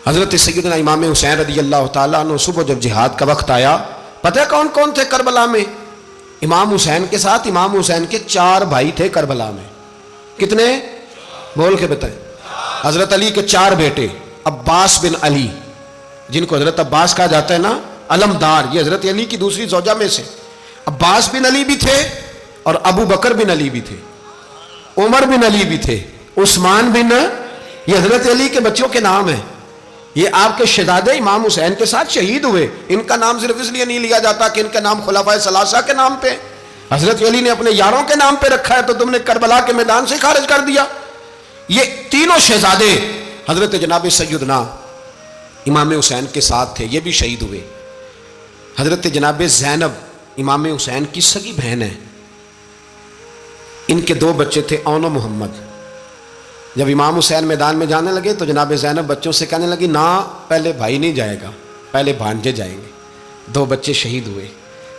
हज़रत सैयदना इमाम हुसैन रज़ी अल्लाह ताला अन्हु सुबह जब जिहाद का वक्त आया, पता है कौन कौन थे करबला में? इमाम हुसैन के साथ इमाम हुसैन के 4 भाई थे करबला में। कितने? बोल के बताएं। हज़रत अली के 4 बेटे, अब्बास बिन अली, जिनको हज़रत अब्बास कहा जाता है ना, अलमदार, ये हज़रत अली की दूसरी ज़ौजा में से। अब्बास बिन अली भी थे और अबू बकर बिन अली भी थे, उमर बिन अली भी थे, उस्मान बिन, ये हज़रत अली के बच्चों के नाम है। ये आपके शहजादे इमाम हुसैन के साथ शहीद हुए। इनका नाम सिर्फ इसलिए नहीं लिया जाता कि इनका नाम खुलाफाए सलासा के नाम पे, हज़रत अली ने अपने यारों के नाम पे रखा है, तो तुमने करबला के मैदान से खारिज कर दिया। ये तीनों शहजादे हज़रत जनाब सैयदना इमाम हुसैन के साथ थे, ये भी शहीद हुए। हज़रत जनाब ज़ैनब इमाम हुसैन की सगी बहन है, इनके 2 बच्चे थे, औन और मोहम्मद। जब इमाम हुसैन मैदान में जाने लगे तो जनाब ज़ैनब बच्चों से कहने लगी, ना पहले भाई नहीं जाएगा, पहले भांजे जाएंगे। 2 बच्चे शहीद हुए।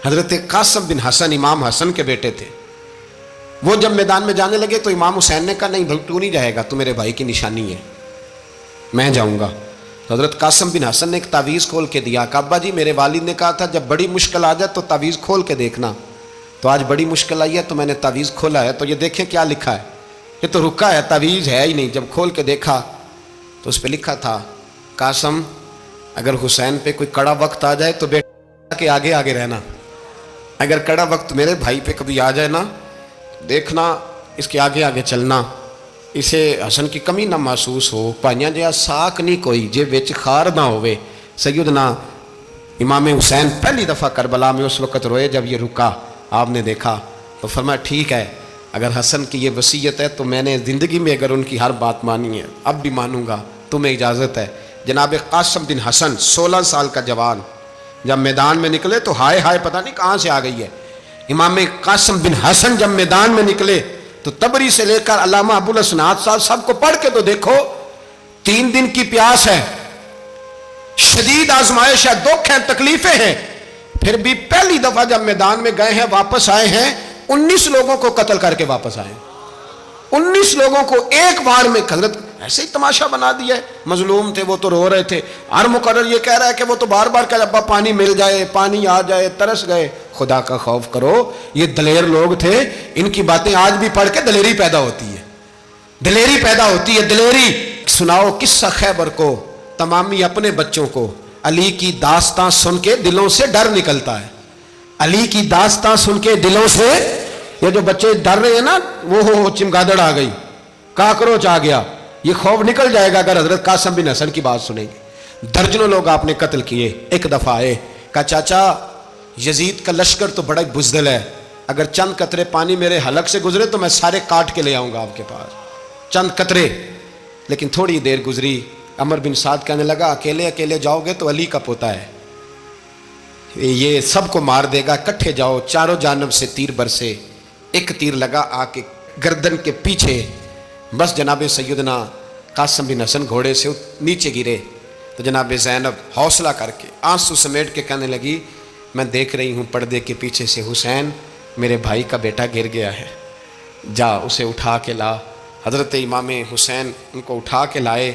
हज़रत कासिम बिन हसन इमाम हसन के बेटे थे, वो जब मैदान में जाने लगे तो इमाम हुसैन ने कहा, नहीं भाई तू नहीं जाएगा, तू मेरे भाई की निशानी है, मैं जाऊँगा। तो हज़रत कासिम बिन हसन ने एक तावीज़ खोल के दिया। अब्बा जी, मेरे वालिद ने कहा था जब बड़ी मुश्किल आ जाए तो तावीज़ खोल के देखना, तो आज बड़ी मुश्किल आई है तो मैंने तावीज़ खोला है, तो ये देखें क्या लिखा है। ये तो रुका है, तावीज़ है ही नहीं। जब खोल के देखा तो उस पर लिखा था, कासिम अगर हुसैन पे कोई कड़ा वक्त आ जाए तो बेटा के आगे आगे रहना, अगर कड़ा वक्त मेरे भाई पे कभी आ जाए ना, देखना इसके आगे आगे चलना, इसे हसन की कमी ना महसूस हो, भाइयां जिहा साक नहीं कोई जे विच खार ना होवे। सैयदना इमाम हुसैन पहली दफ़ा करबला में उस वक़्त रोए जब ये रुका, आपने देखा तो फरमाया, ठीक है, अगर हसन की ये वसीयत है तो मैंने ज़िंदगी में अगर उनकी हर बात मानी है, अब भी मानूंगा, तुम्हें इजाज़त है। जनाब कासिम बिन हसन 16 साल का जवान जब मैदान में निकले तो हाय हाय पता नहीं कहाँ से आ गई है। इमाम कासिम बिन हसन जब मैदान में निकले तो तबरी से लेकर अल्लामा अबुल हसनात साहब सबको पढ़ के तो देखो, 3 दिन की प्यास है, शदीद आजमाइश है, दुख है, तकलीफें हैं, फिर भी पहली दफा जब मैदान में गए हैं, वापस आए हैं, 19 लोगों को कत्ल करके वापस आए। 19 लोगों को एक बार में हजरत ऐसे ही तमाशा बना दिया। मजलूम थे वो तो रो रहे थे, हर मुकर्रर ये कह रहा है कि वो तो बार बार कह अब्बा पानी मिल जाए, पानी आ जाए, तरस गए। खुदा का खौफ करो, ये दलेर लोग थे, इनकी बातें आज भी पढ़ के दलेरी पैदा होती है, दलेरी पैदा होती है, दलेरी। सुनाओ किस्सा खैबर को, तमामी अपने बच्चों को अली की दास्तां सुन के दिलों से डर निकलता है। अली की दास्तां सुन के दिलों से, ये जो बच्चे डर रहे हैं ना, वो हो चिमगादड़ आ गई, काकरोच आ गया, ये खौफ निकल जाएगा अगर हजरत कासिम बिन हसन की बात सुनेंगे। दर्जनों लोग आपने कत्ल किए। एक दफा आए, कहा चाचा यजीद का लश्कर तो बड़ा बुज़दिल है, अगर चंद कतरे पानी मेरे हलक से गुजरे तो मैं सारे काट के ले आऊंगा आपके पास, चंद कतरे। लेकिन थोड़ी देर गुजरी, अमर बिन साद कहने लगा, अकेले अकेले जाओगे तो अली का पोता है, ये सबको मार देगा, इकट्ठे जाओ। चारों जानब से तीर बरसे, एक तीर लगा आके गर्दन के पीछे, बस जनाब सैयदना कासिम बिन हसन घोड़े से नीचे गिरे। तो जनाब ज़ैनब हौसला करके आंसू समेट के कहने लगी, मैं देख रही हूँ पर्दे के पीछे से हुसैन मेरे भाई का बेटा गिर गया है, जा उसे उठा के ला। हज़रत इमाम हुसैन उनको उठा के लाए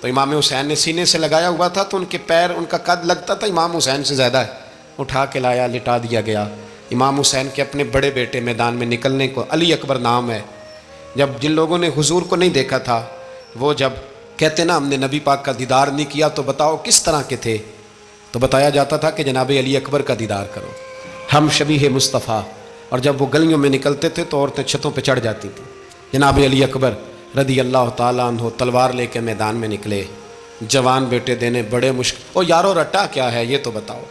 तो इमाम हुसैन ने सीने से लगाया हुआ था तो उनके पैर, उनका कद लगता था इमाम हुसैन से ज़्यादा है। उठा के लाया, लिटा दिया गया। इमाम हुसैन के अपने बड़े बेटे मैदान में निकलने को, अली अकबर नाम है, जब जिन लोगों ने हुजूर को नहीं देखा था, वो जब कहते ना हमने नबी पाक का दीदार नहीं किया तो बताओ किस तरह के थे, तो बताया जाता था कि जनाब अली अकबर का दीदार करो, हम शबीह मुस्तफ़ा। और जब वो गलियों में निकलते थे तो औरतें छतों पे चढ़ जाती थी। जनाब अली अकबर रदी अल्लाह ताला अन्हु तलवार लेके मैदान में निकले, जवान बेटे देने बड़े मुश्किल। ओ यारो रट्टा क्या है ये तो बताओ,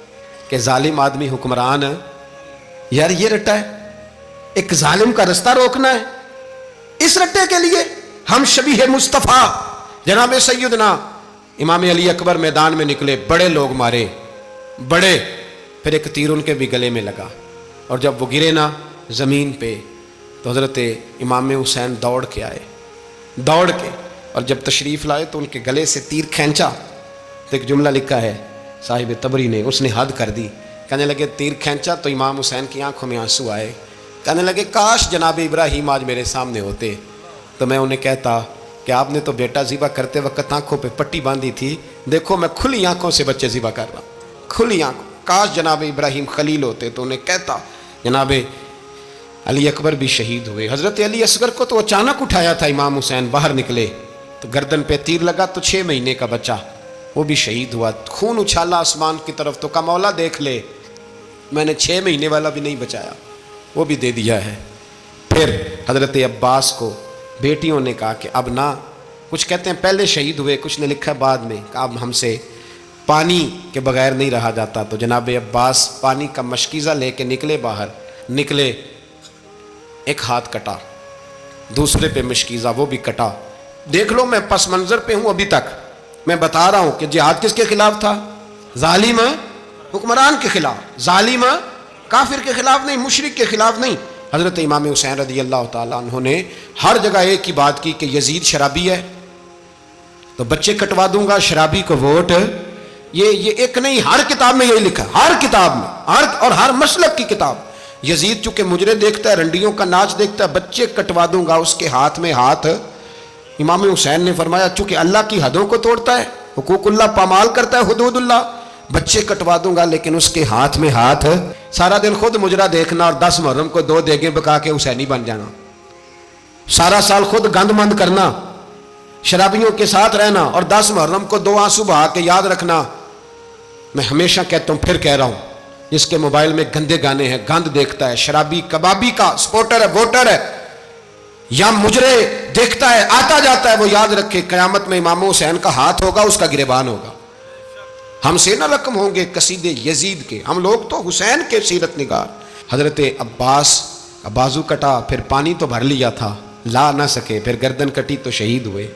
कि जालिम आदमी हुक्मरान है यार, ये रट्टा है, एक जालिम का रास्ता रोकना है, इस रट्टे के लिए हम शबीह मुस्तफ़ा जनाब सैयदना इमाम अली अकबर मैदान में निकले, बड़े लोग मारे, बड़े, फिर एक तीर उनके भी गले में लगा और जब वो गिरे ना ज़मीन पे तो हज़रत इमाम हुसैन दौड़ के आए, दौड़ के, और जब तशरीफ़ लाए तो उनके गले से तीर खींचा तो एक जुमला लिखा है साहिब तबरी ने, उसने हद कर दी। कहने लगे तीर खींचा तो इमाम हुसैन की आंखों में आंसू आए, कहने लगे काश जनाब इब्राहीम आज मेरे सामने होते तो मैं उन्हें कहता कि आपने तो बेटा ज़िबा करते वक्त आंखों पे पट्टी बांधी थी, देखो मैं खुली आंखों से बच्चे ज़िबा कर रहा हूँ, खुली आंखों। काश जनाब इब्राहिम खलील होते तो उन्हें कहता। जनाब अली अकबर भी शहीद हुए। हज़रत अली असगर को तो अचानक उठाया था इमाम हुसैन, बाहर निकले तो गर्दन पे तीर लगा तो 6 महीने का बच्चा वो भी शहीद हुआ। खून उछाला आसमान की तरफ तो कहा मौला देख ले, मैंने 6 महीने वाला भी नहीं बचाया, वो भी दे दिया है। फिर हज़रत अब्बास को बेटियों ने कहा कि अब ना, कुछ कहते हैं पहले शहीद हुए, कुछ ने लिखा बाद में, कहा अब हमसे पानी के बगैर नहीं रहा जाता। तो जनाब अब्बास पानी का मशकीज़ा लेके निकले बाहर, निकले, एक हाथ कटा, दूसरे पे मशकीज़ा वो भी कटा। देख लो मैं पस मंज़र पे हूँ अभी तक, मैं बता रहा हूँ कि जिहाद किसके खिलाफ था? जालिम हुक्मरान के खिलाफ, जालिम काफिर के खिलाफ नहीं, मुशरिक के खिलाफ नहीं। हज़रत इमाम हुसैन रज़ी अल्लाह ताला अन्हु ने हर जगह एक ही बात की कि यजीद शराबी है तो बच्चे कटवा दूंगा, शराबी को वोट। ये एक नहीं, हर किताब में यही लिखा, हर किताब में, हर मसलक की किताब। यजीद चूंकि मुजरे देखता है, रंडियों का नाच देखता है, बच्चे कटवा दूंगा, उसके हाथ में हाथ। इमाम हुसैन ने फरमाया चूंकि अल्लाह की हदों को तोड़ता है, हुकूकुल्लाह पामाल करता है, हुदूदुल्लाह, बच्चे कटवा दूंगा लेकिन उसके हाथ में हाथ। सारा दिन खुद मुजरा देखना और 10 मुहर्रम को 2 देगें पका के हुसैनी बन जाना, सारा साल खुद गंदमंद करना, शराबियों के साथ रहना और 10 मुहर्रम को 2 आंसू बहा के याद रखना। मैं हमेशा कहता हूं, फिर कह रहा हूं, जिसके मोबाइल में गंदे गाने हैं, गंद देखता है, शराबी कबाबी का सपोर्टर है, वोटर है, या मुजरे देखता है, आता जाता है, वो याद रखे कयामत में इमाम हुसैन का हाथ होगा, उसका गिरबान होगा। हमसे न रकम होंगे कसीदे यजीद के, हम लोग तो हुसैन के सीरत निगार। हजरत अब्बास का बाजू कटा, फिर पानी तो भर लिया था, ला ना सके, फिर गर्दन कटी तो शहीद हुए।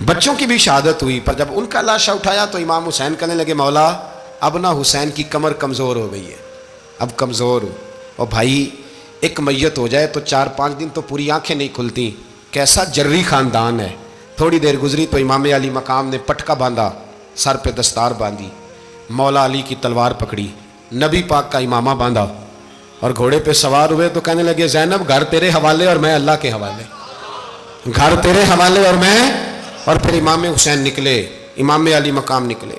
बच्चों की भी शहादत हुई, पर जब उनका लाशा उठाया तो इमाम हुसैन कहने लगे मौला अब ना हुसैन की कमर कमज़ोर हो गई है, अब कमज़ोर हो, और भाई एक मैयत हो जाए तो 4-5 दिन तो पूरी आंखें नहीं खुलती। कैसा जर्री ख़ानदान है। थोड़ी देर गुजरी तो इमाम अली मकाम ने पटका बांधा, सर पे दस्तार बांधी, मौला अली की तलवार पकड़ी, नबी पाक का इमामा बांधा और घोड़े पे सवार हुए तो कहने लगे ज़ैनब घर तेरे हवाले और मैं अल्लाह के हवाले, घर तेरे हवाले और मैं। और फिर इमाम हुसैन निकले, इमाम अली मकाम निकले।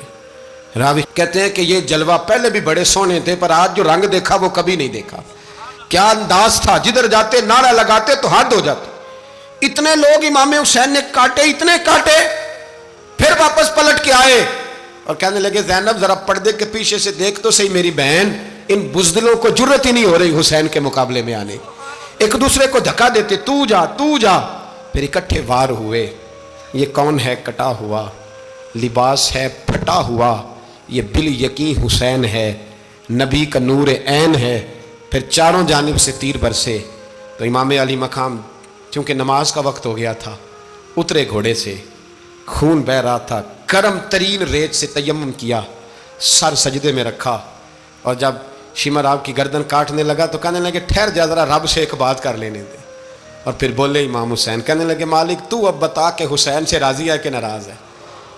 रावी कहते हैं कि ये जलवा पहले भी बड़े सोने थे, पर आज जो रंग देखा वो कभी नहीं देखा। क्या अंदाज था, जिधर जाते नारा लगाते तो हाथ हो जाते। इतने लोग इमाम हुसैन ने काटे, इतने काटे, फिर वापस पलट के आए और कहने लगे ज़ैनब जरा पर्दे के पीछे से देख तो सही मेरी बहन, इन बुज़दिलों को जुर्रत ही नहीं हो रही हुसैन के मुकाबले में आने। एक दूसरे को धक्का देते, तू जा तू जा। फिर इकट्ठे वार हुए। ये कौन है कटा हुआ, लिबास है फटा हुआ, ये बिल यकीन हुसैन है, नबी का नूर ऐन है। फिर चारों जानिब से तीर बरसे तो इमाम अली मकाम चूँकि नमाज का वक्त हो गया था, उतरे घोड़े से, खून बह रहा था, गर्म तरीन रेत से तयम्मुम किया, सर सजदे में रखा और जब शिमर आपकी गर्दन काटने लगा तो कहने लगे ठहर जा जरा रब से एक बात कर लेने दे। और फिर बोले इमाम हुसैन, कहने लगे मालिक तू अब बता कि हुसैन से राजी है कि नाराज है,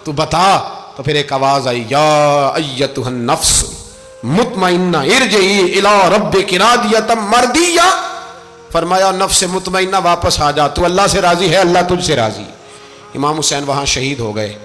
तू बता। तो फिर एक आवाज आई, या अय्यतुहन नफ्स मुतमइन्ना इरजिई इला रब्बिकी रादियतम मर्दिया। फरमाया नफ्स मुतमइन्ना वापस आ जा, तू अल्लाह से राजी है, अल्लाह तुझसे राजी। इमाम हुसैन वहां शहीद हो गए।